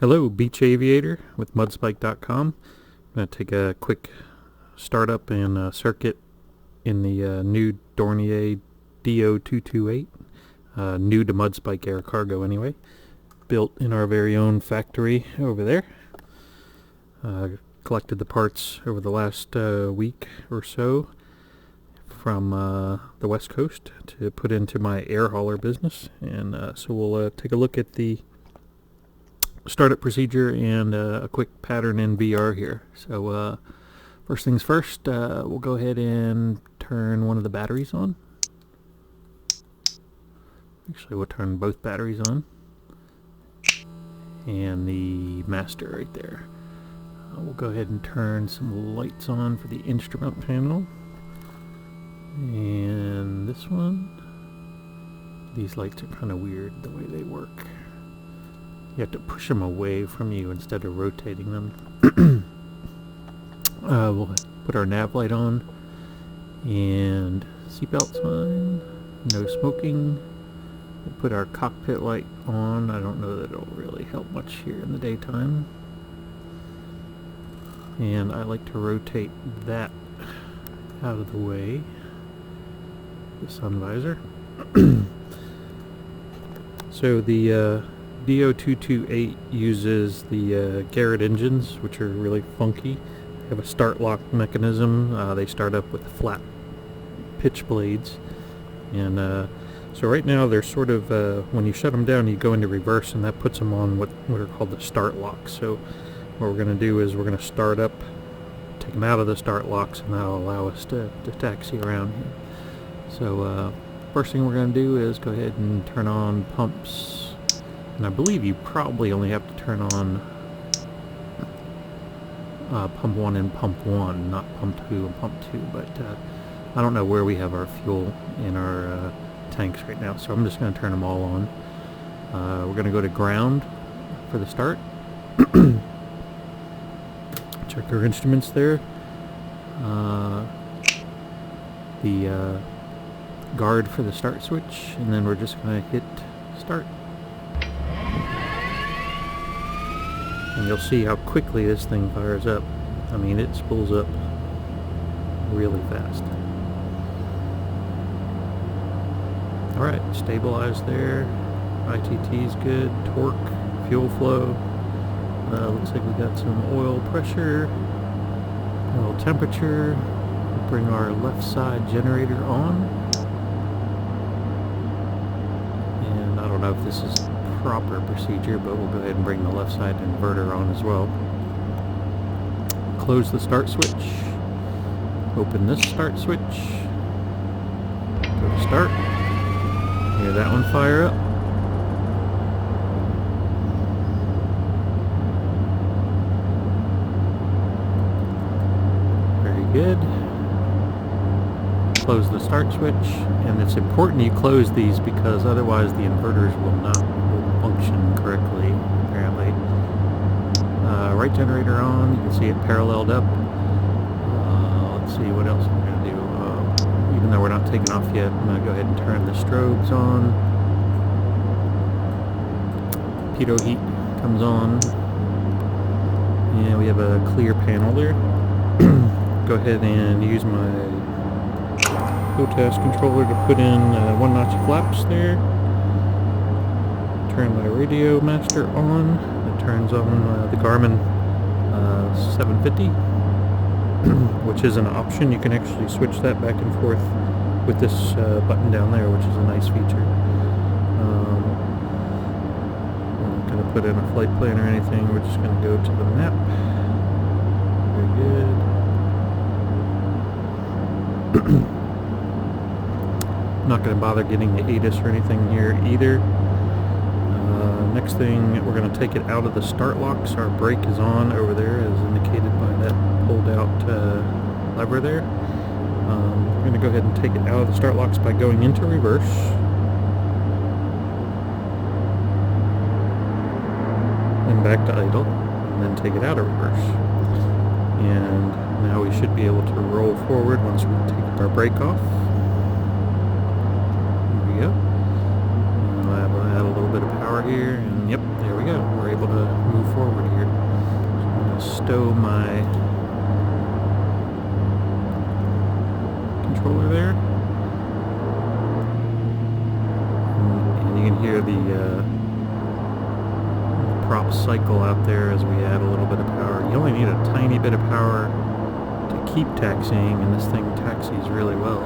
Hello, Beach Aviator with Mudspike.com. I'm going to take a quick startup and circuit in the new Dornier Do228, new to Mudspike Air Cargo anyway, built in our very own factory over there. Collected the parts over the last week or so from the West Coast to put into my air hauler business, and so we'll take a look at the startup procedure and a quick pattern in VR here. So first things first, we'll go ahead and turn one of the batteries on. Actually, we'll turn both batteries on, and the master right there. We'll go ahead and turn some lights on for the instrument panel, and this one. These lights are kind of weird the way they work. You have to push them away from you instead of rotating them. We'll put our nav light on, and seatbelt sign, no smoking. We'll put our cockpit light on. I don't know that it'll really help much here in the daytime. And I like to rotate that out of the way, the sun visor. So the Do228 uses the Garrett engines, which are really funky. They have a start lock mechanism. They start up with flat pitch blades, and so right now they're sort of when you shut them down, you go into reverse, and that puts them on what are called the start locks. So what we're going to do is we're going to start up, take them out of the start locks, and that'll allow us to taxi around here. So first thing we're going to do is go ahead and turn on pumps. And I believe you probably only have to turn on pump 1 and pump 1, not pump 2 and pump 2, but I don't know where we have our fuel in our tanks right now, so I'm just going to turn them all on. We're going to go to ground for the start. Check our instruments there. The guard for the start switch, and then we're just going to hit start. And you'll see how quickly this thing fires up. I mean, it spools up really fast. Alright, stabilized there. ITT's good. Torque, fuel flow. Looks like we got some oil pressure, a little temperature. We'll bring our left side generator on. And I don't know if this is proper procedure, but we'll go ahead and bring the left side inverter on as well. Close the start switch. Open this start switch. Go to start. Hear that one fire up. Very good. Close the start switch, and it's important you close these because otherwise the inverters will not function correctly, apparently. Right generator on, you can see it paralleled up. Let's see what else we're going to do. Even though we're not taking off yet, I'm going to go ahead and turn the strobes on. Pitot heat comes on. And we have a clear panel there. Go ahead and use my HOTAS controller to put in 1-notch flaps there. Turn my radio master on. It turns on the Garmin 750, which is an option. You can actually switch that back and forth with this button down there, which is a nice feature. We're not going to put in a flight plan or anything. We're just going to go to the map. Very good. Not going to bother getting the ATIS or anything here either. Next thing, we're going to take it out of the start locks. Our brake is on over there, as indicated by that pulled out lever there. We're going to go ahead and take it out of the start locks by going into reverse. Then back to idle, and then take it out of reverse. And now we should be able to roll forward once we take our brake off. There we go. Add a little bit of power here, and yep, there we go. We're able to move forward. stow my controller there. And you can hear the prop cycle out there as we add a little bit of power. You only need a tiny bit of power to keep taxiing, and this thing taxis really well.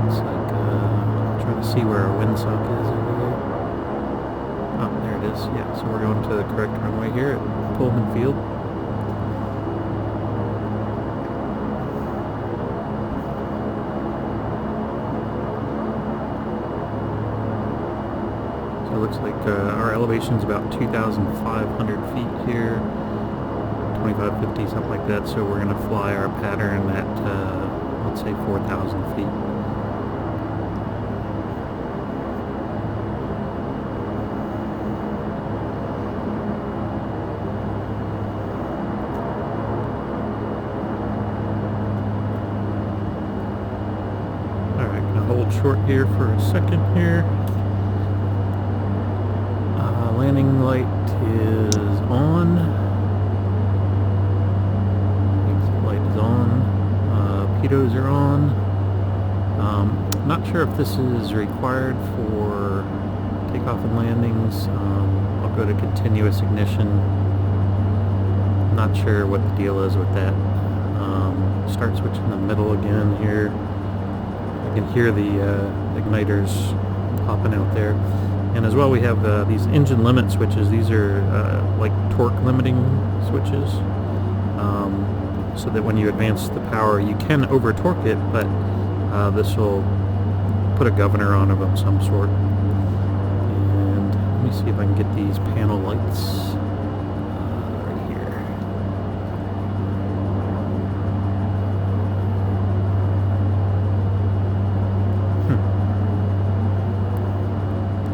It's like, trying to see where our windsock is over here. Oh, there it is. Yeah, so we're going to the correct runway here at Pullman Field. So it looks like our elevation's about 2,500 feet here, 2550, something like that. So we're going to fly our pattern at, let's say, 4,000 feet. Short here for a second here. Landing light is on. Exit light is on. Pitos are on. Not sure if this is required for takeoff and landings. I'll go to continuous ignition. Not sure what the deal is with that. Start switch in the middle again here. You can hear the igniters popping out there. And as well, we have these engine limit switches. These are like torque limiting switches, so that when you advance the power, you can over torque it, but this will put a governor on it of some sort. And let me see if I can get these panel lights right here.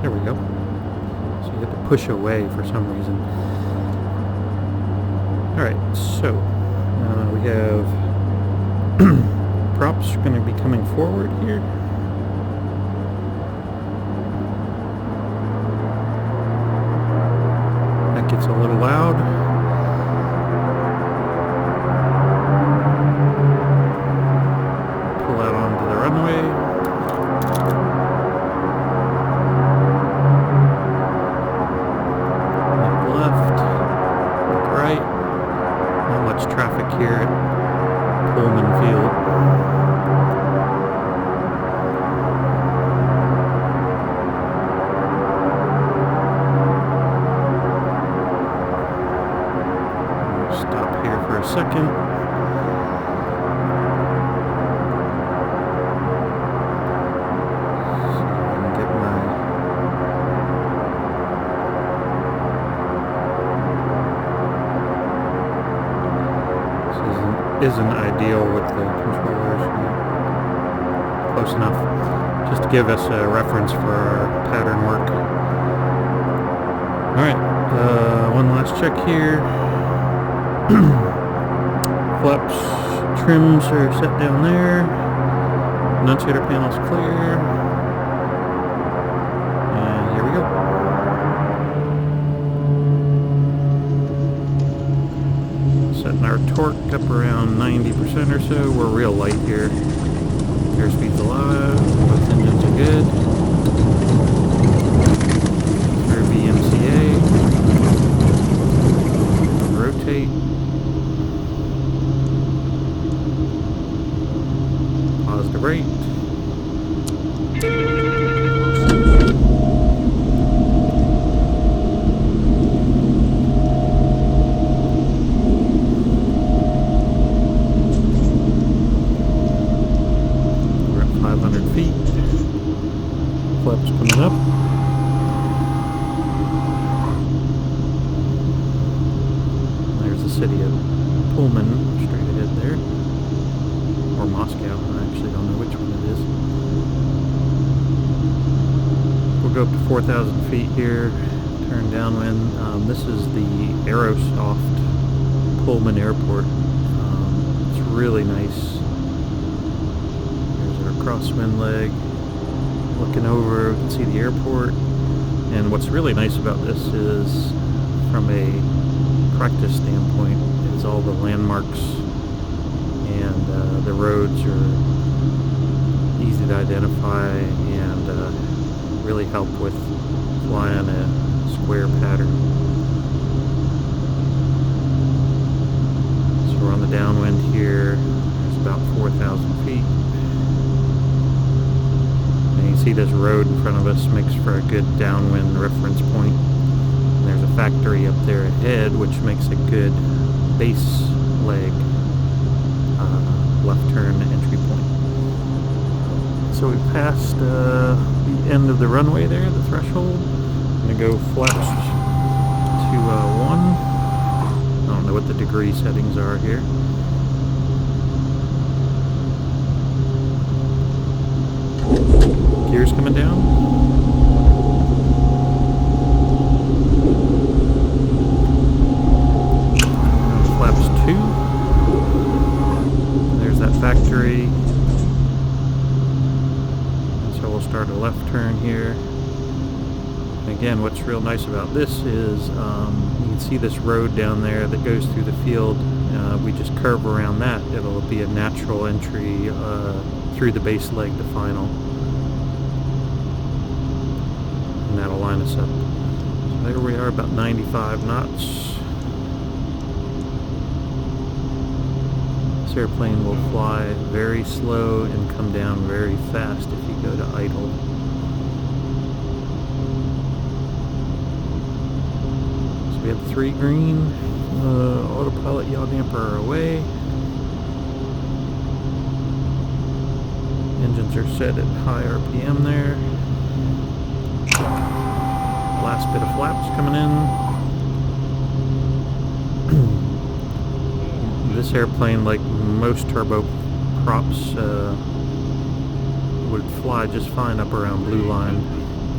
There we go. So you have to push away for some reason. Alright, so we have props going to be coming forward here. That gets a little loud. Pull out onto the runway. Traffic here at Pullman Field. We'll stop here for a second. So I can get my isn't ideal with the controllers. Close enough, just to give us a reference for our pattern work. Alright, one last check here. Flaps, trims are set down there. Annunciator panel's clear. And here we go. Setting our torque up around 90% or so. We're real light here. Airspeed's alive. Both engines are good. For VMCA. Rotate. Positive rate. Flaps coming up. There's the city of Pullman straight ahead there. Or Moscow, I actually don't know which one it is. We'll go up to 4,000 feet here, turn downwind. This is the Aerosoft Pullman Airport. It's really nice. There's our crosswind leg. Looking over, we can see the airport. And what's really nice about this is, from a practice standpoint is all the landmarks and the roads are easy to identify and really help with flying a square pattern. So we're on the downwind here. It's about 4,000 feet. And you can see this road in front of us makes for a good downwind reference point. And there's a factory up there ahead which makes a good base leg left turn entry point. So we passed the end of the runway there, the threshold. I'm going to go flaps to 1. I don't know what the degree settings are here. Gears coming down. Flaps 2. There's that factory. We'll start a left turn here. Again, what's real nice about this is you can see this road down there that goes through the field. We just curve around that. It'll be a natural entry through the base leg to final. And that'll line us up. So there we are, about 95 knots. This airplane will fly very slow and come down very fast if you go to idle. So we have 3 green, autopilot yaw damper away. Engines are set at high RPM there. Last bit of flaps coming in. This airplane, like most turboprops, would fly just fine up around blue line.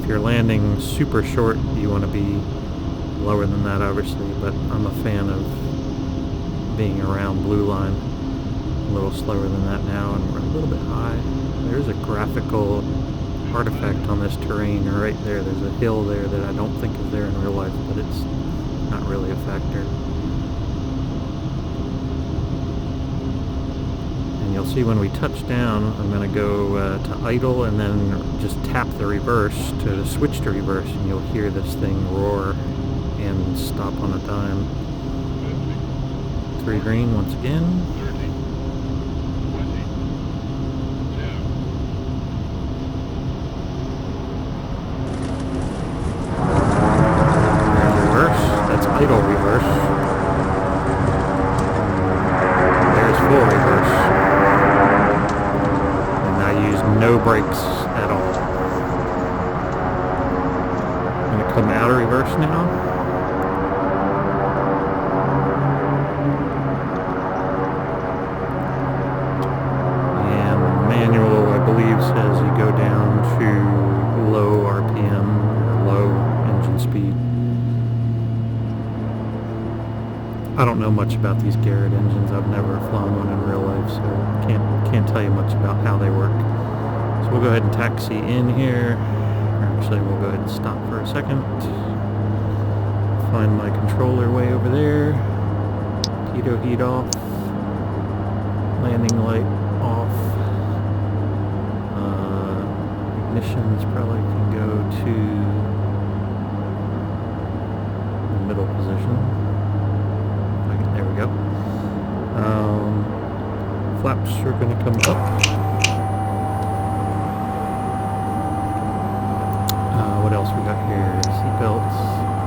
If you're landing super short, you want to be lower than that, obviously, but I'm a fan of being around blue line. A little slower than that now, and we're a little bit high. There's a graphical artifact on this terrain right there. There's a hill there that I don't think is there in real life, but it's not really a factor. You'll see when we touch down, I'm going to go to idle and then just tap the reverse to switch to reverse, and you'll hear this thing roar and stop on a dime. 3 green once again. There's reverse. That's idle reverse. There's full reverse. No brakes at all. I'm going to come out of reverse now. And the manual, I believe, says you go down to low RPM, or low engine speed. I don't know much about these Garrett engines. I've never flown one in real life, so can't tell you much about how they work. So we'll go ahead and taxi in here. Actually, we'll go ahead and stop for a second. Find my controller way over there. Pitot heat off. Landing light off. Ignitions probably can go to the middle position. Okay, there we go. Flaps are going to come up. What else we got here? Seatbelts,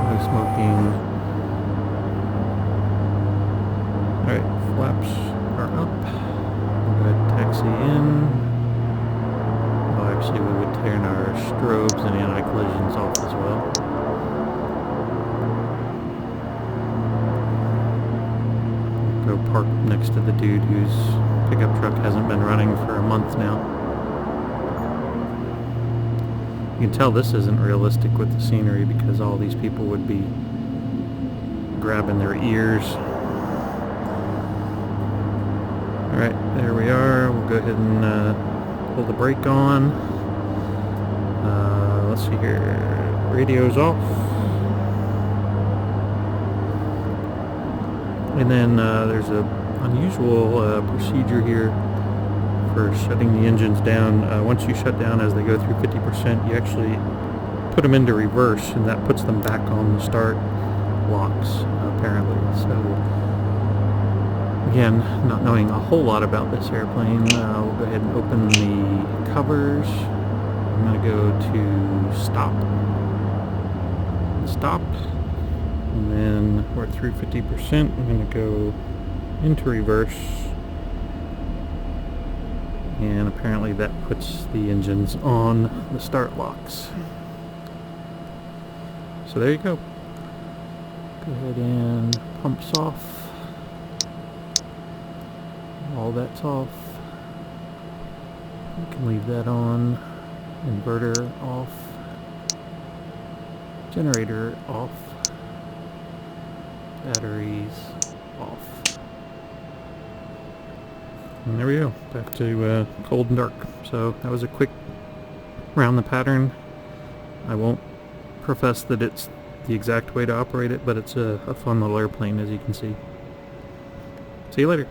no smoking. Alright, flaps are up. We'll go ahead and taxi in. Oh, actually we would turn our strobes and anti-collisions off as well. Go park next to the dude whose pickup truck hasn't been running for a month now. You can tell this isn't realistic with the scenery because all these people would be grabbing their ears. Alright, there we are. We'll go ahead and pull the brake on. Let's see here. Radio's off. And then there's a unusual procedure here for shutting the engines down. Once you shut down as they go through 50%, you actually put them into reverse, and that puts them back on the start locks, apparently. So again, not knowing a whole lot about this airplane, we'll go ahead and open the covers. I'm going to go to stop, and then we're through 50%. I'm going to go into reverse, and apparently that puts the engines on the start locks. So there you go. Go ahead and pumps off. All that's off. You can leave that on. Inverter off. Generator off. Batteries off. And there we go. Back to cold and dark. So that was a quick round the pattern. I won't profess that it's the exact way to operate it, but it's a fun little airplane, as you can see. See you later.